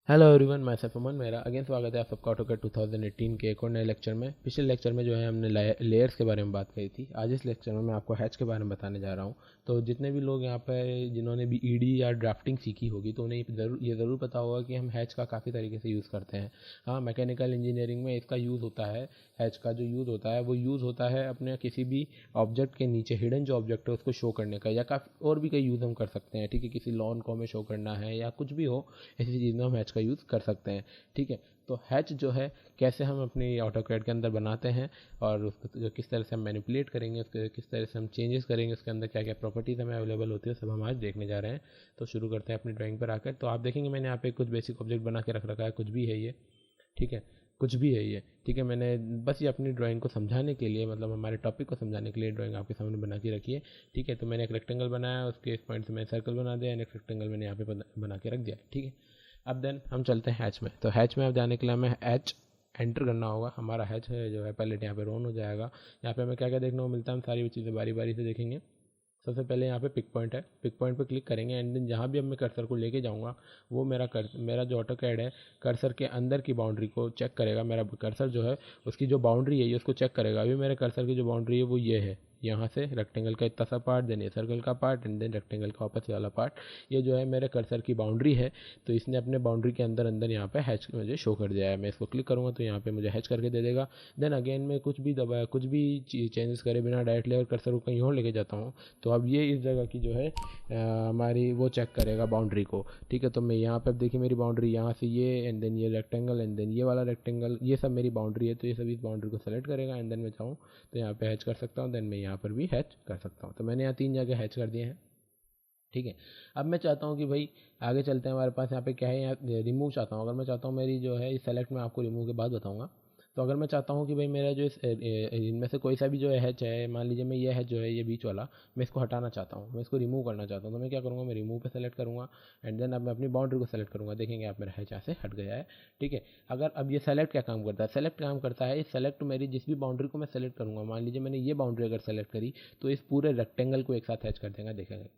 Hello everyone, मैं सैफ अमन। मेरा again स्वागत है आप सबका AutoCAD 2018 के एक और नए लेक्चर में। पिछले लेक्चर में जो है हमने लेयर्स के बारे में बात करी थी। आज इस लेक्चर में मैं आपको हैच के बारे में बताने जा रहा हूँ। तो जितने भी लोग यहाँ पे जिन्होंने भी ईडी या ड्राफ्टिंग सीखी होगी तो उन्हें ये ज़रूर पता होगा कि हम हैच का काफ़ी तरीके से यूज़ करते हैं। हाँ, मैकेनिकल इंजीनियरिंग में इसका यूज़ होता है। हैच का जो यूज़ होता है वो यूज़ होता है अपने किसी भी ऑब्जेक्ट के नीचे हिडन जो ऑब्जेक्ट है उसको शो करने का, या काफ़ी और भी कई यूज़ हम कर सकते हैं। ठीक है, किसी लॉन को हमें शो करना है या कुछ भी हो, ऐसी चीज़ में हम हैच का यूज़ कर सकते हैं। ठीक है, तो हैच जो है कैसे हम अपनी AutoCAD के अंदर बनाते हैं और उसको जो किस तरह से हम मैनिपुलेट करेंगे, उसके किस तरह से हम चेंजेस करेंगे, उसके अंदर क्या क्या प्रॉपर्टीज़ हमें अवेलेबल होती है, सब हम आज देखने जा रहे हैं। तो शुरू करते हैं अपनी ड्राइंग पर आकर। तो आप देखेंगे मैंने यहाँ पे कुछ बेसिक ऑब्जेक्ट बना के रख रखा है, कुछ भी है ये। ठीक है, कुछ भी है ये। ठीक है, मैंने बस ये अपनी ड्राइंग को समझाने के लिए, मतलब हमारे टॉपिक को समझाने के लिए ड्राइंग आपके सामने बना के रखी है। ठीक है, तो मैंने एक रेक्टेंगल बनाया, उसके इस पॉइंट से मैंने सर्कल बना दिया, एक रेक्टेंगल मैंने यहाँ पे बना के रख दिया। ठीक है, अब देन हम चलते हैं हैच में। तो हैच में अब जाने के लिए हमें हैच एंटर करना होगा। हमारा हैच है जो है पहले यहाँ पे रन हो जाएगा। यहाँ पे हमें क्या क्या देखने को मिलता है, हम सारी चीज़ें बारी बारी से देखेंगे। सबसे पहले यहाँ पे पिक पॉइंट है, पिक पॉइंट पे क्लिक करेंगे एंड देन जहाँ भी अब मैं कर्सर को लेके जाऊँगा वो मेरा जो AutoCAD है कर्सर के अंदर की बाउंड्री को चेक करेगा। मेरा कर्सर जो है उसकी जो बाउंड्री है ये उसको चेक करेगा। अभी मेरे कर्सर की जो बाउंड्री है वो ये है, यहाँ से रेक्टेंगल का इतना सा पार्ट, देन ये सर्कल का पार्ट एंड देन रेक्टेंगल का वापस वाला पार्ट, ये जो है मेरे कर्सर की बाउंड्री है। तो इसने अपने बाउंड्री के अंदर अंदर यहाँ पे हैच मुझे शो कर दिया है। मैं इसको क्लिक करूँगा तो यहाँ पे मुझे हैच करके दे देगा। देन अगेन मैं कुछ भी दबाया, कुछ भी चेंजेस करे बिना डायरेक्ट लेयर कर्सर को कहीं और लेके जाता हूँ तो अब ये इस जगह की जो है हमारी वो चेक करेगा बाउंड्री को। ठीक है, तो मैं यहाँ पे अब देखिए मेरी बाउंड्री यहाँ से ये एंड देन ये रेक्टेंगल एंड देन ये वाला रेक्टेंगल, ये सब मेरी बाउंड्री है। तो ये सब इस बाउंड्री को सेलेक्ट करेगा एंड देन मैं चाहूँ तो यहाँ पे हैच कर सकता हूँ। देन मैं यहाँ पर भी हैच कर सकता हूँ। तो मैंने यहाँ 3 जगह हैच कर दिए हैं। ठीक है, अब मैं चाहता हूँ कि भाई आगे चलते हैं। हमारे पास यहाँ पे क्या है, यहाँ रिमूव चाहता हूँ। अगर मैं चाहता हूँ मेरी जो है इस सेलेक्ट में आपको रिमूव के बाद बताऊँगा। तो अगर मैं चाहता हूँ कि भाई मेरा जो इनमें से कोई सा भी जो हैच है, मान लीजिए मैं ये हैच जो है ये बीच वाला, मैं इसको हटाना चाहता हूँ, मैं इसको रिमूव करना चाहता हूँ, तो मैं क्या करूँगा, मैं रिमूव पे सेलेक्ट करूँगा एंड देन अब मैं अपनी बाउंड्री को सेलेक्ट करूँगा। देखेंगे आप मेरा हैच यहाँ से हट गया है। ठीक है, अगर अब ये सेलेक्ट क्या काम करता है, सेलेक्ट काम करता है, इस सेलेक्ट मेरी जिस भी बाउंड्री को मैं सेलेक्ट करूँगा, मान लीजिए मैंने ये बाउंड्री अगर सेलेक्ट करी तो इस पूरे रेक्टेंगल को एक साथ हैच कर देगा। देखेंगे,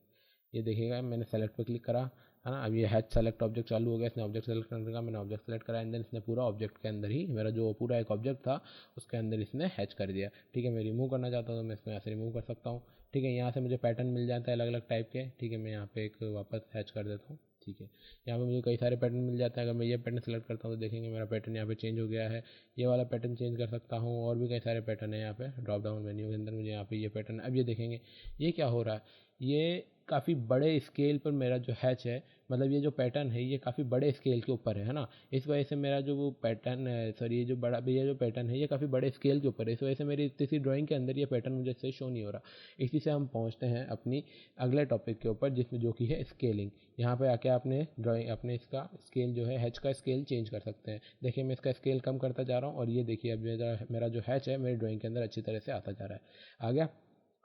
ये देखिएगा मैंने सेलेक्ट पे क्लिक करा है ना। अब ये हैच सेलेक्ट ऑब्जेक्ट चालू हो गया, इसने ऑब्जेक्ट सेलेक्ट करने का, मैंने ऑब्जेक्ट सेलेक्ट करा एंड देन इसने पूरा ऑब्जेक्ट के अंदर ही मेरा जो पूरा एक ऑब्जेक्ट था उसके अंदर इसने हैच कर दिया। ठीक है, मैं रिमूव करना चाहता हूँ तो मैं इसको यहाँ से रिमूव कर सकता हूँ। ठीक है, यहाँ से मुझे पैटर्न मिल जाता है अलग अलग टाइप के। ठीक है, मैं यहाँ पे एक वापस हैच कर देता हूँ। ठीक है, यहाँ पे मुझे कई सारे पैटर्न मिल जाते हैं। अगर मैं ये पैटर्न सेलेक्ट करता हूँ तो देखेंगे मेरा पैटर्न यहाँ पे चेंज हो गया है। ये वाला पैटर्न चेंज कर सकता हूँ और भी कई सारे पैटर्न है यहाँ पे ड्रॉप डाउन मेन्यू के अंदर। मुझे यहाँ पे ये पैटर्न, अब ये देखेंगे ये क्या हो रहा है, ये काफ़ी बड़े स्केल पर मेरा जो हैच है, मतलब ये जो पैटर्न है ये काफ़ी बड़े स्केल के ऊपर है ना। इस वजह से मेरा जो वो पैटर्न है, सॉरी ये जो बड़ा ये जो पैटर्न है ये काफ़ी बड़े स्केल के ऊपर है। इस वजह से मेरी किसी ड्राइंग के अंदर ये पैटर्न मुझे सही शो नहीं हो रहा। इसी से हम पहुंचते हैं अपनी अगले टॉपिक के ऊपर जिसमें जो कि है स्केलिंग। यहाँ पे आके आपने ड्राइंग अपने इसका स्केल जो है हैच का स्केल चेंज कर सकते हैं। देखिए मैं इसका स्केल कम करता जा रहा हूँ और ये देखिए अब मेरा जो हैच है मेरी ड्राइंग के अंदर अच्छी तरह से आता जा रहा है। आ गया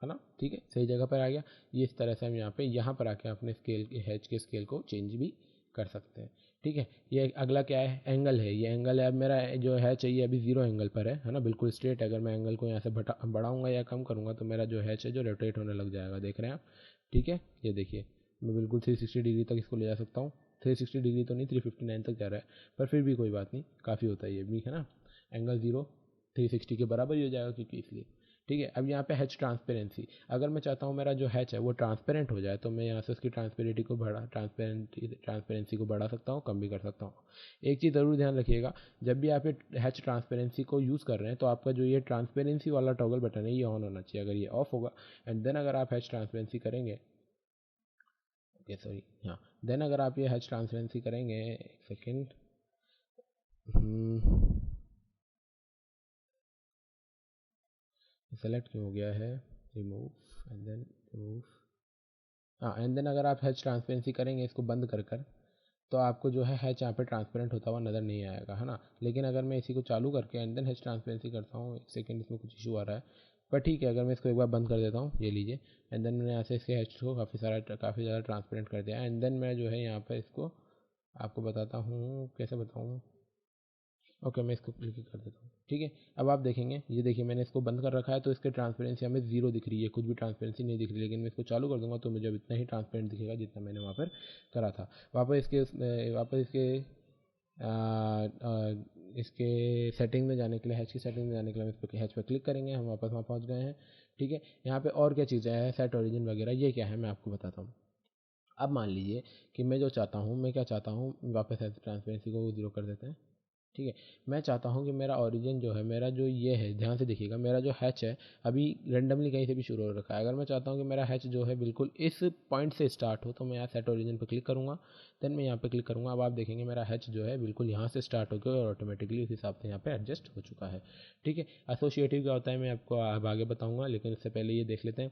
है ना, ठीक है, सही जगह पर आ गया। ये इस तरह से हम यहाँ पर आके अपने स्केल के हैच के स्केल को चेंज भी कर सकते हैं। ठीक है, ये अगला क्या है, एंगल है। ये एंगल है, अब मेरा जो है चाहिए अभी 0 एंगल पर है ना, बिल्कुल स्ट्रेट। अगर मैं एंगल को यहाँ से बढ़ाऊंगा या कम करूँगा तो मेरा जो हैच है जो रोटेट होने लग जाएगा, देख रहे हैं आप। ठीक है, ये देखिए मैं बिल्कुल 360 डिग्री तक इसको ले जा सकता हूँ। 360 डिग्री तो नहीं, 359 तक जा रहा है, पर फिर भी कोई बात नहीं, काफ़ी होता है ये भी है ना। एंगल 0 360 के बराबर ही हो जाएगा क्योंकि इसलिए। ठीक है, अब यहाँ पे हैच ट्रांसपेरेंसी, अगर मैं चाहता हूँ मेरा जो हैच है वो ट्रांसपेरेंट हो जाए तो मैं यहाँ से उसकी ट्रांसपेरेंसी को बढ़ा सकता हूँ, कम भी कर सकता हूँ। एक चीज़ ज़रूर ध्यान रखिएगा, जब भी आप ये हैच ट्रांसपेरेंसी को यूज़ कर रहे हैं तो आपका जो ये ट्रांसपेरेंसी वाला टॉगल बटन है ये ऑन होना चाहिए। अगर ये ऑफ होगा एंड देन अगर आप हैच ट्रांसपेरेंसी करेंगे, ओके सॉरी, हाँ, देन अगर आप ये हैच ट्रांसपेरेंसी करेंगे, एक सेकेंड, सेलेक्ट क्यों हो गया है, रिमूव एंड देन रिमूव, हाँ, एंड देन अगर आप हैच ट्रांसपेरेंसी करेंगे इसको बंद कर कर तो आपको जो है हैच यहाँ पे ट्रांसपेरेंट होता हुआ नज़र नहीं आएगा है ना। लेकिन अगर मैं इसी को चालू करके एंड देन हैच ट्रांसपेरेंसी करता हूँ, एक सेकंड इसमें कुछ इशू आ रहा है, पर ठीक है, अगर मैं इसको एक बार बंद कर देता हूँ, ये लीजिए, एंड देन मैंने यहाँ से इसके हैच को काफ़ी ज़्यादा ट्रांसपेरेंट कर दिया। एंड देन मैं जो है यहाँ पर इसको आपको बताता हूँ कैसे बताऊँ। ओके, मैं इसको क्लिक कर देता हूँ। ठीक है, अब आप देखेंगे, ये देखिए मैंने इसको बंद कर रखा है तो इसके ट्रांसपेरेंसी हमें 0 दिख रही है, कुछ भी ट्रांसपेरेंसी नहीं दिख रही। लेकिन मैं इसको चालू कर दूंगा तो मुझे अब इतना ही ट्रांसपेरेंट दिखेगा जितना मैंने वहाँ पर करा था। वापस इसके इसके सेटिंग में जाने के लिए, हैच की सेटिंग में जाने के लिए हम इस पर हैच पर क्लिक करेंगे, हम वापस वहाँ पहुँच गए हैं। ठीक है, यहाँ पे और क्या चीज़ें हैं, सेट ओरिजिन वगैरह, ये क्या है मैं आपको बताता हूँ। अब मान लीजिए कि मैं जो चाहता हूँ, मैं क्या चाहता हूँ, वापस ऐसे ट्रांसपेरेंसी को 0 कर देते हैं। ठीक है, मैं चाहता हूँ कि मेरा ओरिजिन जो है, मेरा जो ये है, ध्यान से देखिएगा, मेरा जो हैच है अभी रेंडमली कहीं से भी शुरू हो रखा है। अगर मैं चाहता हूँ कि मेरा हैच जो है बिल्कुल इस पॉइंट से स्टार्ट हो, तो मैं यहाँ सेट ओरिजिन पर क्लिक करूँगा, देन मैं यहाँ पे क्लिक करूँगा। अब आप देखेंगे मेरा हैच जो है बिल्कुल यहाँ से स्टार्ट होकर और ऑटोमेटिकली उस हिसाब से यहाँ पे एडजस्ट हो चुका है। ठीक है, एसोसिएटिव क्या होता है मैं आपको अब आगे बताऊँगा, लेकिन उससे पहले ये देख लेते हैं।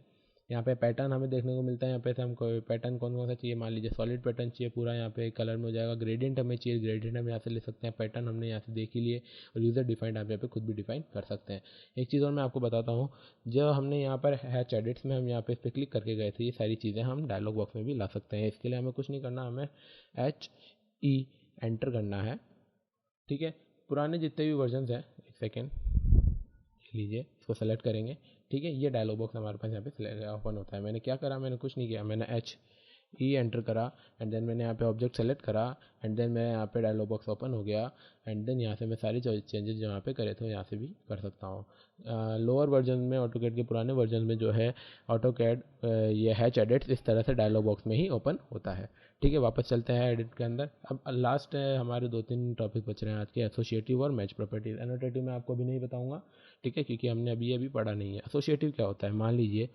यहाँ पे पैटर्न हमें देखने को मिलता है। यहाँ पे से हमको पैटर्न कौन कौन सा चाहिए, मान लीजिए सॉलिड पैटर्न चाहिए पूरा, यहाँ पे कलर में हो जाएगा। ग्रेडियंट हमें चाहिए, ग्रेडियंट हम यहाँ से ले सकते हैं। पैटर्न हमने यहाँ से देख ही लिए, और यूज़र डिफाइंड आप यहाँ पे खुद भी डिफाइन कर सकते हैं। एक चीज़ और मैं आपको बताता हूँ, जब हमने यहाँ पर हैच एडिट्स में हम यहाँ पे इस पर क्लिक करके गए थे, ये सारी चीज़ें हम डायलॉग बॉक्स में भी ला सकते हैं। इसके लिए हमें कुछ नहीं करना, हमें HE एंटर करना है। ठीक है, पुराने जितने भी वर्जन हैं, एक सेकेंड लीजिए, इसको सेलेक्ट करेंगे। ठीक है, ये डायलॉग बॉक्स हमारे पास यहाँ पे ओपन होता है। मैंने क्या करा, मैंने कुछ नहीं किया, मैंने HE एंटर करा, एंड देन मैंने यहाँ पे ऑब्जेक्ट सेलेक्ट करा, एंड देन मैं यहाँ पे डायलॉग बॉक्स ओपन हो गया, एंड देन यहाँ से मैं सारी चेंजेस जो यहाँ पे करे थे यहाँ से भी कर सकता हूँ। लोअर वर्जन में, ऑटोकैड के पुराने वर्जन में जो है ऑटोकैड ये हैच एडिट्स इस तरह से डायलॉग बॉक्स में ही ओपन होता है। ठीक है, वापस चलते हैं एडिट के अंदर। अब लास्ट है हमारे 2-3 टॉपिक बच रहे हैं आज के, एसोसिएटिव और मैच प्रॉपर्टीज। एनोटेटिव मैं आपको अभी नहीं बताऊंगा, ठीक है, क्योंकि हमने अभी पढ़ा नहीं है। एसोसिएटिव क्या होता है, मान लीजिए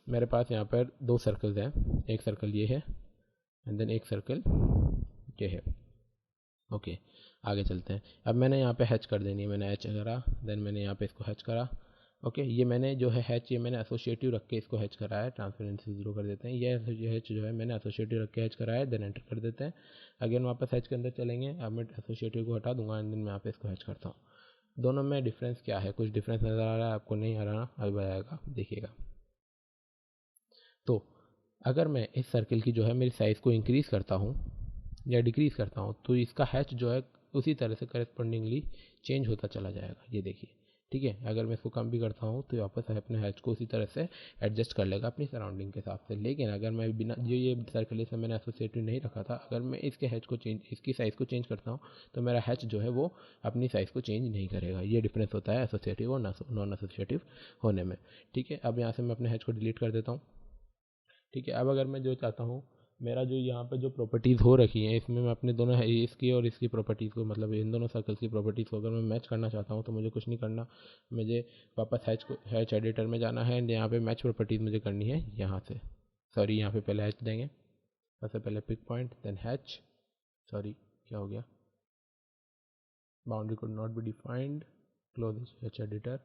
मेरे पास यहाँ पर 2 सर्कल्स हैं, एक सर्कल ये है एंड देन एक सर्कल ये है। ओके, आगे चलते हैं। अब मैंने यहाँ पे हैच कर देनी है, मैंने हैच करा, देन मैंने यहाँ पे इसको हैच करा। ओके, ये मैंने जो है हैच, ये मैंने एसोसिएटिव रख के इसको हैच करा है, ट्रांसपेरेंसी 0 कर देते हैं। ये हैच जो है मैंने एसोसिएटिव रख के हैच करा है, देन एंटर कर देते हैं। अगेन वापस हैच के अंदर चलेंगे, अब मैं एसोसिएटिव को हटा दूंगा एंड देन मैं यहाँ पे इसको हैच करता हूँ। दोनों में डिफरेंस क्या है, कुछ डिफरेंस नज़र आ रहा है आपको, नहीं आ रहा, अब आएगा, देखिएगा। तो अगर मैं इस सर्किल की जो है मेरी साइज़ को इंक्रीज़ करता हूँ या डिक्रीज़ करता हूँ, तो इसका हैच जो है उसी तरह से करस्पॉन्डिंगली चेंज होता चला जाएगा, ये देखिए। ठीक है, अगर मैं इसको कम भी करता हूँ तो वापस अपने हैच को उसी तरह से एडजस्ट कर लेगा अपनी सराउंडिंग के हिसाब से। लेकिन अगर मैं बिना जो ये सर्कल से मैंने एसोसिएटिव नहीं रखा था, अगर मैं इसके हैच को चेंज, इसकी साइज़ को चेंज करता हूँ, तो मेरा हैच जो है वो अपनी साइज़ को चेंज नहीं करेगा। ये डिफरेंस होता है एसोसिएटिव और नॉन एसोसिएटिव होने में। ठीक है, अब यहाँ से मैं अपने हैच को डिलीट कर देता हूँ। ठीक है, अब अगर मैं जो चाहता हूँ, मेरा जो यहाँ पे जो प्रॉपर्टीज़ हो रखी हैं, इसमें मैं अपने दोनों इसकी और इसकी प्रॉपर्टीज़ को, मतलब इन दोनों सर्कल्स की प्रॉपर्टीज़ को अगर मैं मैच करना चाहता हूँ, तो मुझे कुछ नहीं करना, मुझे वापस हैच एडिटर में जाना है एंड यहाँ पे मैच प्रॉपर्टीज़ मुझे करनी है यहाँ से। सॉरी, यहाँ पे पहले हैच देंगे, सबसे पहले pick point, then hatch, sorry क्या हो गया, boundary could not be defined, close hatch editor.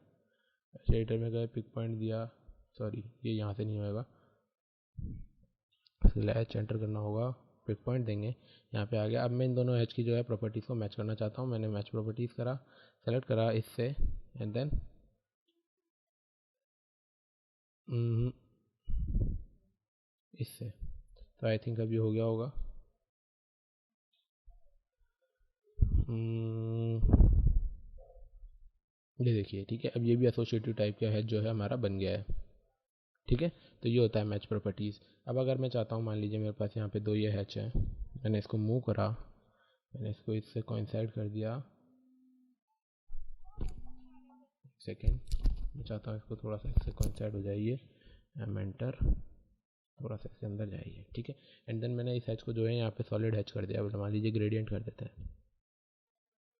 Hatch editor में गए, पिक पॉइंट दिया, सॉरी ये यहाँ से नहीं होएगा, एच एंटर करना होगा, पिक पॉइंट देंगे, यहाँ पे आ गया। अब मैं इन दोनों एच की जो है प्रॉपर्टीज़ को मैच करना चाहता हूँ, मैंने मैच प्रॉपर्टीज़ करा, सेलेक्ट करा इससे एंड देन इससे, तो आई थिंक अभी हो गया होगा। ये देखिए, ठीक है, अब ये भी एसोसिएटिव टाइप का है जो है हमारा बन गया है। ठीक है, तो ये होता है मैच प्रॉपर्टीज़। अब अगर मैं चाहता हूँ, मान लीजिए मेरे पास यहाँ पे 2 ये हैच है, मैंने इसको मूव करा, मैंने इसको इससे कोइंसाइड कर दिया, सेकेंड, मैं चाहता हूँ इसको थोड़ा सा इससे कोइंसाइड हो जाइए, एंटर, थोड़ा सा इसके अंदर जाइए। ठीक है, एंड देन मैंने इस हैच को जो है यहाँ पे सॉलिड हैच कर दिया, अब मान लीजिए ग्रेडियंट कर देते हैं,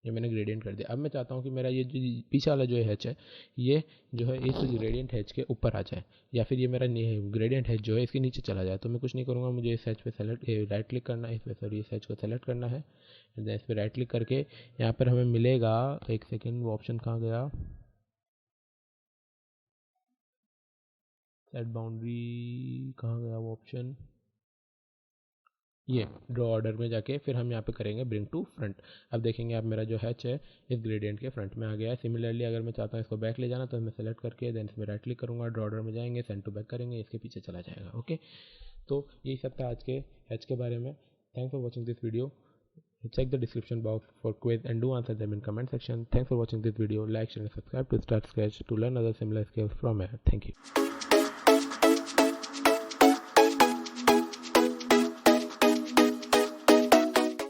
ये मैंने ग्रेडियंट कर दिया। अब मैं चाहता हूँ कि मेरा ये जो पीछे वाला जो हैच है, ये जो है इस ग्रेडियंट हैच के ऊपर आ जाए, या फिर ये मेरा ग्रेडियंट हैच जो है इसके नीचे चला जाए। तो मैं कुछ नहीं करूँगा, मुझे इस हैच पे सेलेक्ट राइट क्लिक करना है, इस पर सॉरी इस हैच को सेलेक्ट करना है, एंड देन इस पर राइट क्लिक करके यहाँ पर हमें मिलेगा, एक सेकेंड वो ऑप्शन कहाँ गया, सेट बाउंड्री कहाँ गया वो ऑप्शन, ये ड्रॉ ऑर्डर में जाके फिर हम यहाँ पे करेंगे ब्रिंग टू फ्रंट। अब देखेंगे आप मेरा जो हैच है इस ग्रेडियंट के फ्रंट में आ गया है। सिमिलरली अगर मैं चाहता हूँ इसको बैक ले जाना, तो मैं सेलेक्ट करके देन इसमें राइट क्लिक करूँगा, ड्रॉ ऑर्डर में जाएंगे, सेंड टू बैक करेंगे, इसके पीछे चला जाएगा। ओके, तो यही सब था आज के हैच के बारे में। Thanks for watching this video. Check the description box for quiz and do answer them in comment section. Thanks for watching this video. Like, share and subscribe to Start Sketch to learn other similar skills from here. Thank you.